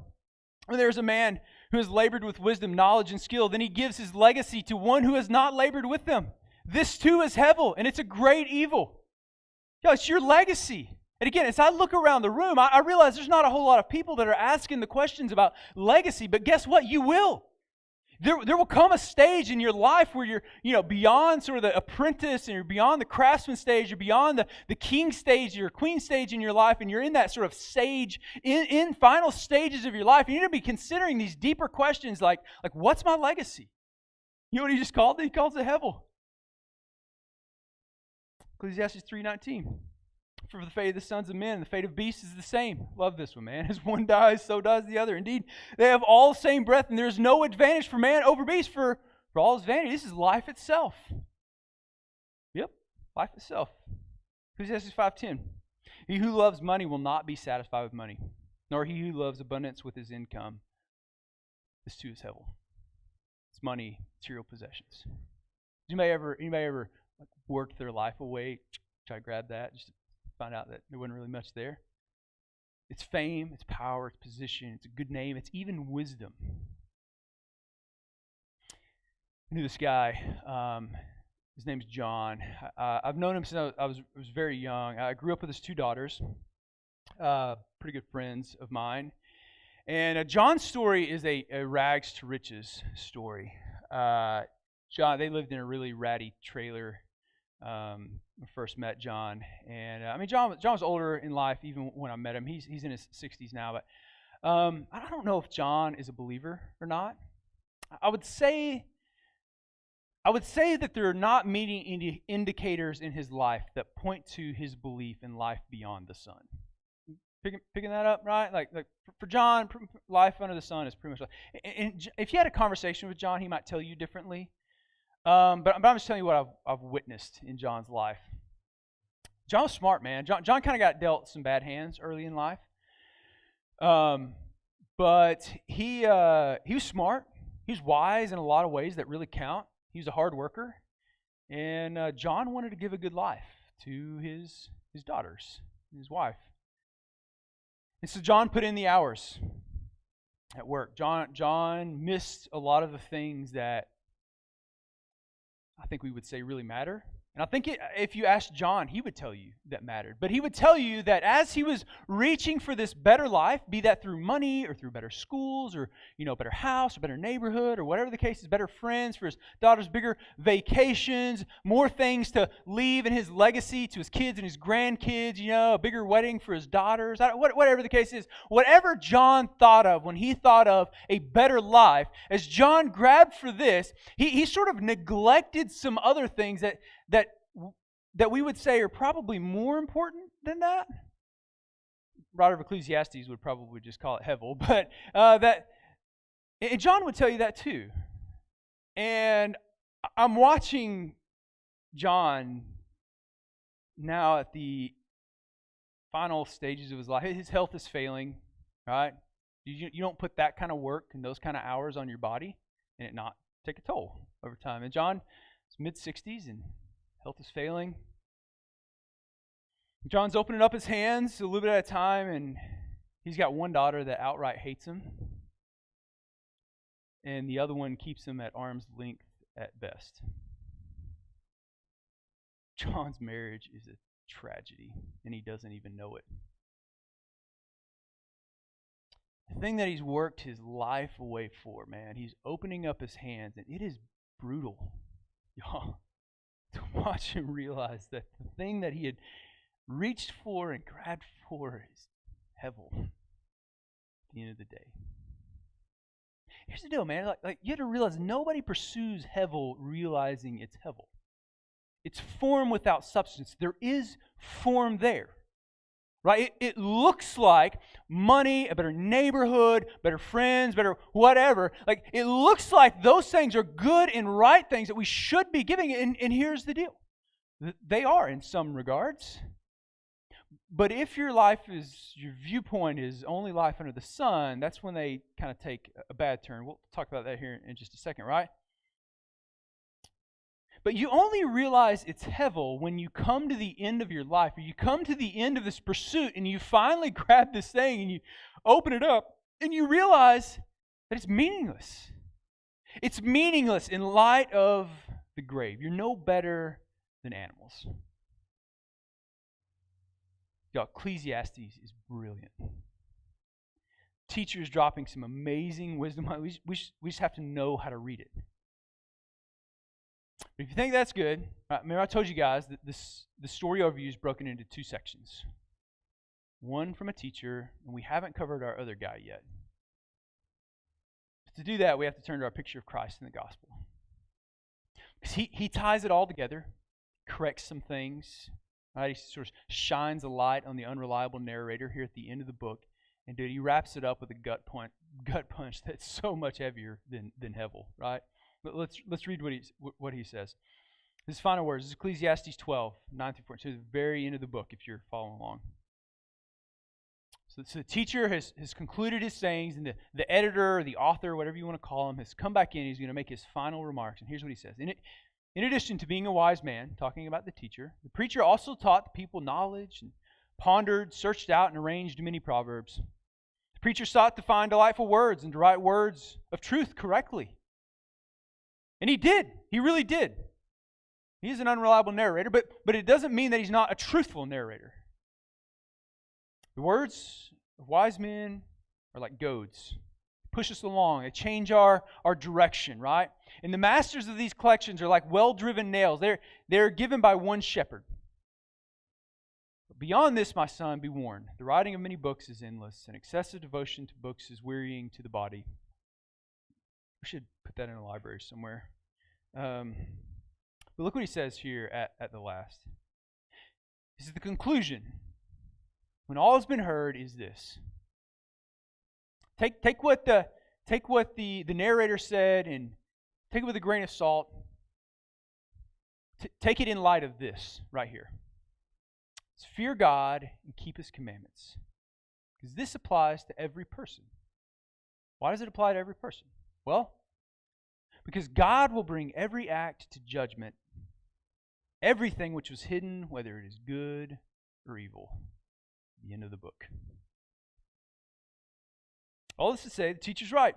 When there is a man who has labored with wisdom, knowledge, and skill, then he gives his legacy to one who has not labored with them. This too is hevel, and it's a great evil. You know, it's your legacy. And again, as I look around the room, I realize there's not a whole lot of people that are asking the questions about legacy, but guess what? You will. There will come a stage in your life where you're beyond sort of the apprentice and you're beyond the craftsman stage, you're beyond the king stage, your queen stage in your life, and you're in that sort of stage, in final stages of your life. You need to be considering these deeper questions like what's my legacy? You know what he just called it? He calls it hevel. Ecclesiastes 3:19. For the fate of the sons of men, the fate of beasts is the same. Love this one, man. As one dies, so does the other. Indeed, they have all the same breath, and there is no advantage for man over beast, for all his vanity. This is life itself. Yep, life itself. Ecclesiastes 5:10. He who loves money will not be satisfied with money, nor he who loves abundance with his income. This too is hevel. It's money, material possessions. Anybody ever worked their life away, try to grab that, just to find out that there wasn't really much there? It's fame, it's power, it's position, it's a good name, it's even wisdom. I knew this guy. His name's John. I've known him since I was very young. I grew up with his two daughters, pretty good friends of mine. And John's story is a rags to riches story. John, they lived in a really ratty trailer. I first met John, and John was older in life even when I met him. He's in his 60s now, but I don't know if John is a believer or not. I would say that there are not many indicators in his life that point to his belief in life beyond the sun. Picking that up, right? Like for John, life under the sun is pretty much life. And if you had a conversation with John, he might tell you differently. But I'm just telling you what I've witnessed in John's life. John was smart, man. John kind of got dealt some bad hands early in life. But he was smart. He was wise in a lot of ways that really count. He was a hard worker. And John wanted to give a good life to his daughters and his wife. And so John put in the hours at work. John missed a lot of the things that I think we would say really matter. And I think if you asked John, he would tell you that mattered. But he would tell you that as he was reaching for this better life, be that through money or through better schools or, better house or better neighborhood or whatever the case is, better friends for his daughters, bigger vacations, more things to leave in his legacy to his kids and his grandkids, a bigger wedding for his daughters, whatever the case is. Whatever John thought of when he thought of a better life, as John grabbed for this, he sort of neglected some other things that we would say are probably more important than that. Writer of Ecclesiastes would probably just call it hevel, but and John would tell you that too. And I'm watching John now at the final stages of his life. His health is failing, right? You don't put that kind of work and those kind of hours on your body and it not take a toll over time. And John is mid-60s and health is failing. John's opening up his hands a little bit at a time, and he's got one daughter that outright hates him, and the other one keeps him at arm's length at best. John's marriage is a tragedy, and he doesn't even know it. The thing that he's worked his life away for, man, he's opening up his hands, and it is brutal, y'all, to watch him realize that the thing that he had reached for and grabbed for is hevel at the end of the day. Here's the deal, man. Like you have to realize nobody pursues hevel realizing it's hevel. It's form without substance. There is form there. Right? It looks like money, a better neighborhood, better friends, better whatever. Like, it looks like those things are good and right things that we should be giving. And here's the deal. They are in some regards. But if your viewpoint is only life under the sun, that's when they kind of take a bad turn. We'll talk about that here in just a second, right? But you only realize it's hevel when you come to the end of your life, or you come to the end of this pursuit, and you finally grab this thing, and you open it up, and you realize that it's meaningless. It's meaningless in light of the grave. You're no better than animals. Y'all, Ecclesiastes is brilliant. Teachers dropping some amazing wisdom. We just have to know how to read it. But if you think that's good, remember I told you guys that the story overview is broken into two sections. One from a teacher, and we haven't covered our other guy yet. But to do that, we have to turn to our picture of Christ in the gospel. Because he ties it all together, corrects some things. Right? He sort of shines a light on the unreliable narrator here at the end of the book. And dude, he wraps it up with a gut punch that's so much heavier than hevel, right? But let's read what he says. His final words. This is Ecclesiastes 12, 9 through 14. To the very end of the book, if you're following along. So the teacher has concluded his sayings, and the editor, or the author, whatever you want to call him, has come back in. He's going to make his final remarks. And here's what he says. In addition to being a wise man, talking about the teacher, the preacher also taught the people knowledge, and pondered, searched out, and arranged many proverbs. The preacher sought to find delightful words and to write words of truth correctly. And he did. He really did. He's an unreliable narrator, but it doesn't mean that he's not a truthful narrator. The words of wise men are like goads. They push us along. They change our direction, right? And the masters of these collections are like well-driven nails. They're given by one shepherd. But beyond this, my son, be warned. The writing of many books is endless, and excessive devotion to books is wearying to the body. We should put that in a library somewhere. But look what he says here at the last. This is the conclusion. When all has been heard is this. Take what the narrator said and take it with a grain of salt. Take it in light of this right here. It's fear God and keep His commandments. Because this applies to every person. Why does it apply to every person? Well, because God will bring every act to judgment, everything which was hidden, whether it is good or evil. The end of the book. All this to say, the teacher's right.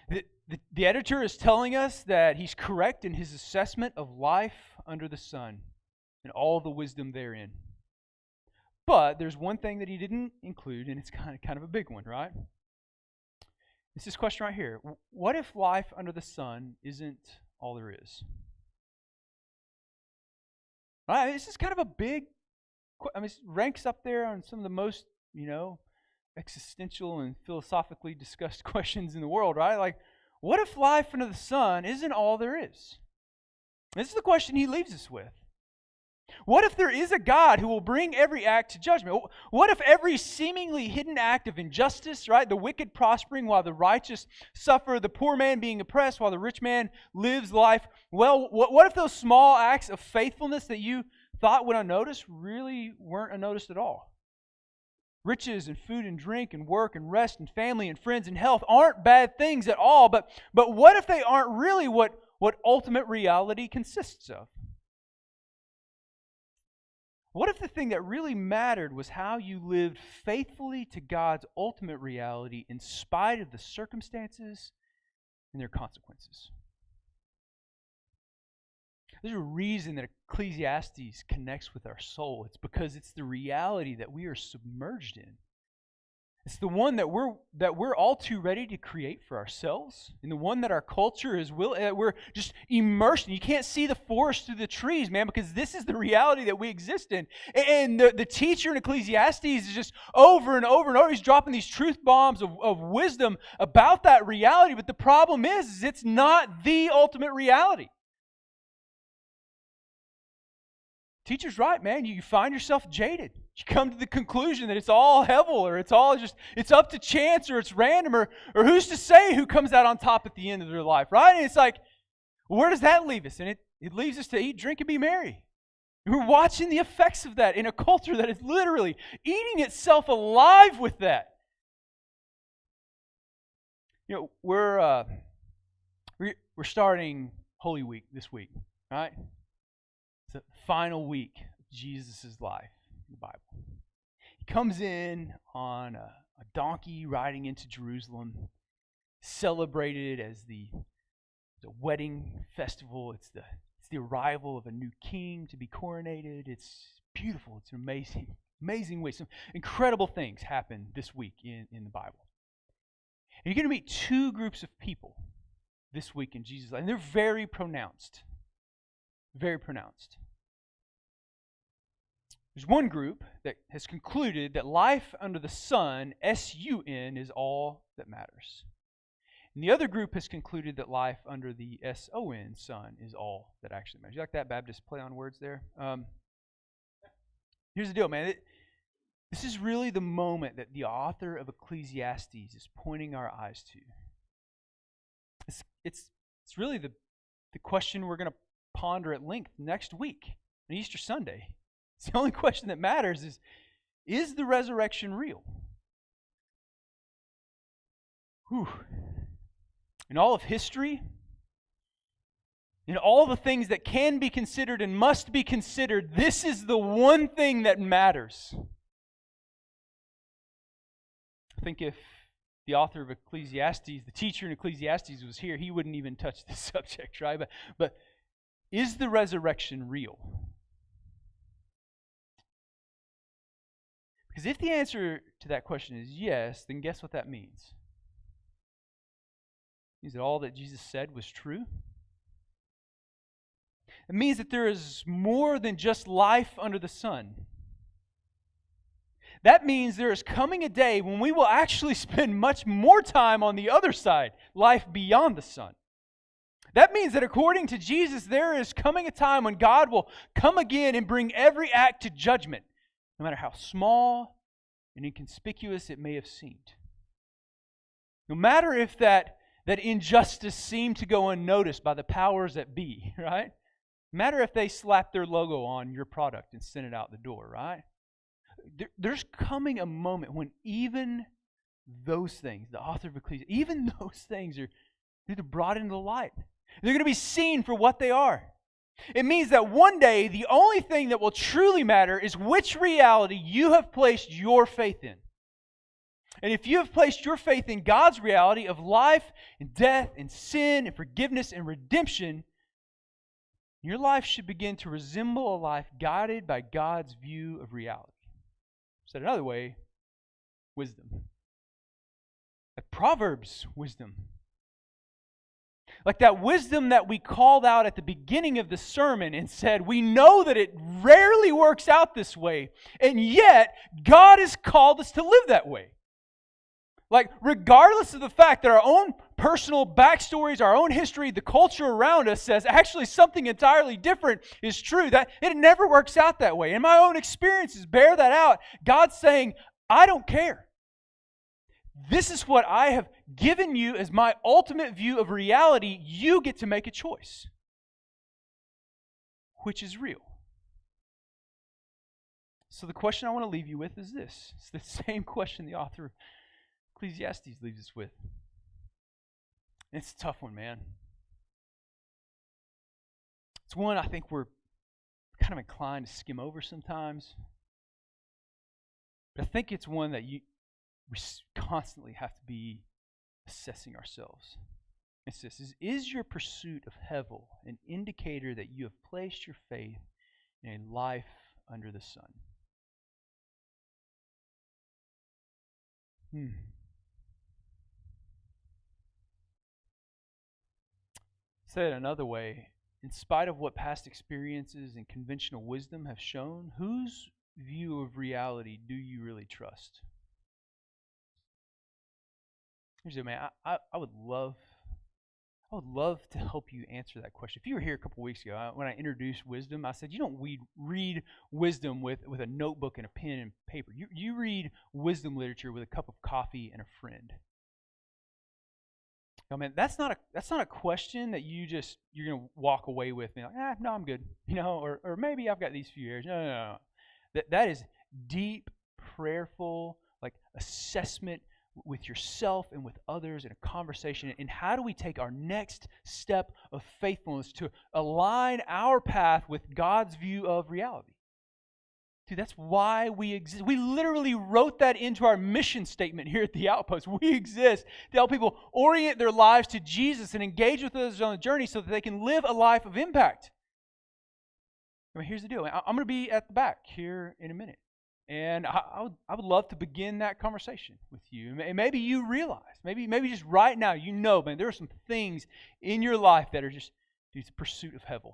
The editor is telling us that he's correct in his assessment of life under the sun and all the wisdom therein. But there's one thing that he didn't include, and it's kind of a big one, right? It's this question right here. What if life under the sun isn't all there is? Right? This is kind of a big, it ranks up there on some of the most, existential and philosophically discussed questions in the world, right? Like, what if life under the sun isn't all there is? This is the question he leaves us with. What if there is a God who will bring every act to judgment? What if every seemingly hidden act of injustice, right? The wicked prospering while the righteous suffer, the poor man being oppressed while the rich man lives life well. What if those small acts of faithfulness that you thought went unnoticed really weren't unnoticed at all? Riches and food and drink and work and rest and family and friends and health aren't bad things at all, but what if they aren't really what ultimate reality consists of? What if the thing that really mattered was how you lived faithfully to God's ultimate reality in spite of the circumstances and their consequences? There's a reason that Ecclesiastes connects with our soul. It's because it's the reality that we are submerged in. It's the one that we're all too ready to create for ourselves, and the one that our culture is we're just immersed in. You can't see the forest through the trees, man, because this is the reality that we exist in. And the teacher in Ecclesiastes is just over and over and over. He's dropping these truth bombs of wisdom about that reality. But the problem is it's not the ultimate reality. Teacher's right, man. You find yourself jaded. You come to the conclusion that it's all hevel, or it's up to chance, or it's random, or who's to say who comes out on top at the end of their life, right? And it's like, where does that leave us? And it leaves us to eat, drink, and be merry. And we're watching the effects of that in a culture that is literally eating itself alive with that. You know, we're starting Holy Week this week, right? It's the final week of Jesus' life in the Bible. He comes in on a donkey riding into Jerusalem, celebrated as the wedding festival. It's the arrival of a new king to be coronated. It's beautiful. It's an amazing way. Some incredible things happen this week in the Bible. And you're going to meet two groups of people this week in Jesus' life, and they're very pronounced. Very pronounced. There's one group that has concluded that life under the sun, S-U-N, is all that matters. And the other group has concluded that life under the S-O-N, sun, is all that actually matters. You like that Baptist play on words there? Here's the deal, man. This is really the moment that the author of Ecclesiastes is pointing our eyes to. It's really the question we're going to ponder at length next week on Easter Sunday. It's the only question that matters is the resurrection real? Whew. In all of history, in all the things that can be considered and must be considered, this is the one thing that matters. I think if the author of Ecclesiastes, the teacher in Ecclesiastes was here, he wouldn't even touch this subject, right? But is the resurrection real? Because if the answer to that question is yes, then guess what that means? It means that all that Jesus said was true. It means that there is more than just life under the sun. That means there is coming a day when we will actually spend much more time on the other side, life beyond the sun. That means that according to Jesus, there is coming a time when God will come again and bring every act to judgment, no matter how small and inconspicuous it may have seemed. No matter if that injustice seemed to go unnoticed by the powers that be, right? No matter if they slapped their logo on your product and sent it out the door, right? There's coming a moment when even those things, the author of Ecclesiastes, even those things are brought into the light. They're going to be seen for what they are. It means that one day, the only thing that will truly matter is which reality you have placed your faith in. And if you have placed your faith in God's reality of life and death and sin and forgiveness and redemption, your life should begin to resemble a life guided by God's view of reality. Said another way, wisdom. Like Proverbs wisdom. Like that wisdom that we called out at the beginning of the sermon and said, we know that it rarely works out this way, and yet God has called us to live that way. Like, regardless of the fact that our own personal backstories, our own history, the culture around us says actually something entirely different is true, that it never works out that way. And my own experiences bear that out. God's saying, I don't care. This is what I have given you as my ultimate view of reality. You get to make a choice. Which is real? So the question I want to leave you with is this. It's the same question the author of Ecclesiastes leaves us with. And it's a tough one, man. It's one I think we're kind of inclined to skim over sometimes. But I think it's one that we constantly have to be assessing ourselves. It's this: is your pursuit of hevel an indicator that you have placed your faith in a life under the sun? Say it another way. In spite of what past experiences and conventional wisdom have shown, whose view of reality do you really trust? Here's it, man. I would love to help you answer that question. If you were here a couple weeks ago, when I introduced wisdom, I said you don't read wisdom with a notebook and a pen and paper. You read wisdom literature with a cup of coffee and a friend. I mean, that's not a question that you're gonna walk away with and like, no, I'm good, or maybe I've got these few years. No. That is deep, prayerful, like assessment with yourself and with others in a conversation. And how do we take our next step of faithfulness to align our path with God's view of reality? Dude, that's why we exist. We literally wrote that into our mission statement here at the Outpost. We exist to help people orient their lives to Jesus and engage with others on the journey so that they can live a life of impact. I mean, here's the deal. I'm going to be at the back here in a minute. And I would love to begin that conversation with you. And maybe you realize, maybe just right now, man, there are some things in your life that are just, dude, it's a pursuit of hevel.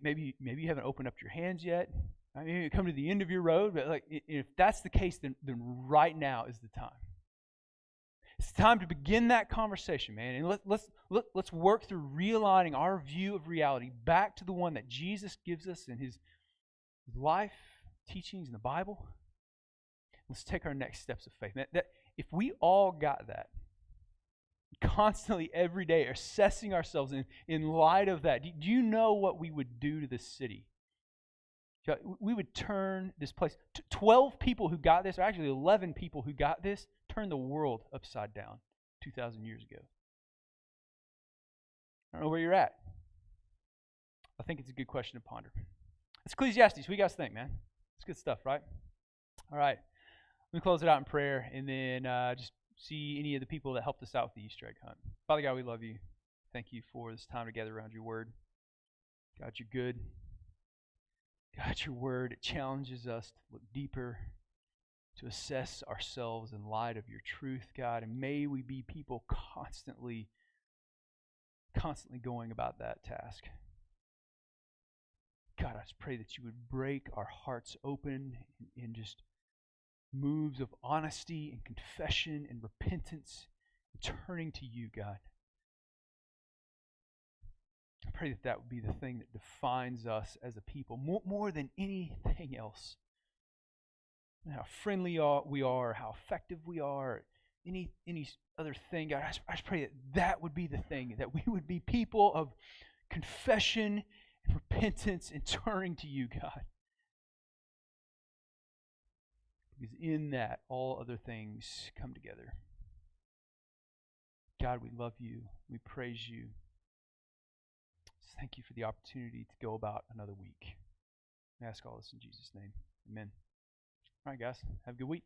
Maybe you haven't opened up your hands yet. Maybe you come to the end of your road. But if that's the case, then right now is the time. It's time to begin that conversation, man. And let's work through realigning our view of reality back to the one that Jesus gives us in His life, teachings in the Bible. Let's take our next steps of faith. That if we all got that, constantly every day assessing ourselves in light of that, do you know what we would do to this city? We would turn this place. 12 people who got this, or actually 11 people who got this, turned the world upside down 2,000 years ago. I don't know where you're at. I think it's a good question to ponder. It's Ecclesiastes. What do you guys think, man? It's good stuff, right? All right. Let me close it out in prayer, and then just see any of the people that helped us out with the Easter egg hunt. Father God, we love you. Thank you for this time together around your word. God, you're good. God, your word, it challenges us to look deeper, to assess ourselves in light of your truth, God. And may we be people constantly going about that task. God, I just pray that you would break our hearts open in just moves of honesty and confession and repentance and turning to you, God. I pray that would be the thing that defines us as a people more than anything else. And how friendly we are, how effective we are, any other thing. God, I just pray that would be the thing, that we would be people of confession and repentance and turning to you, God. Because in that, all other things come together. God, we love you. We praise you. Thank you for the opportunity to go about another week. I ask all this in Jesus' name. Amen. All right, guys. Have a good week.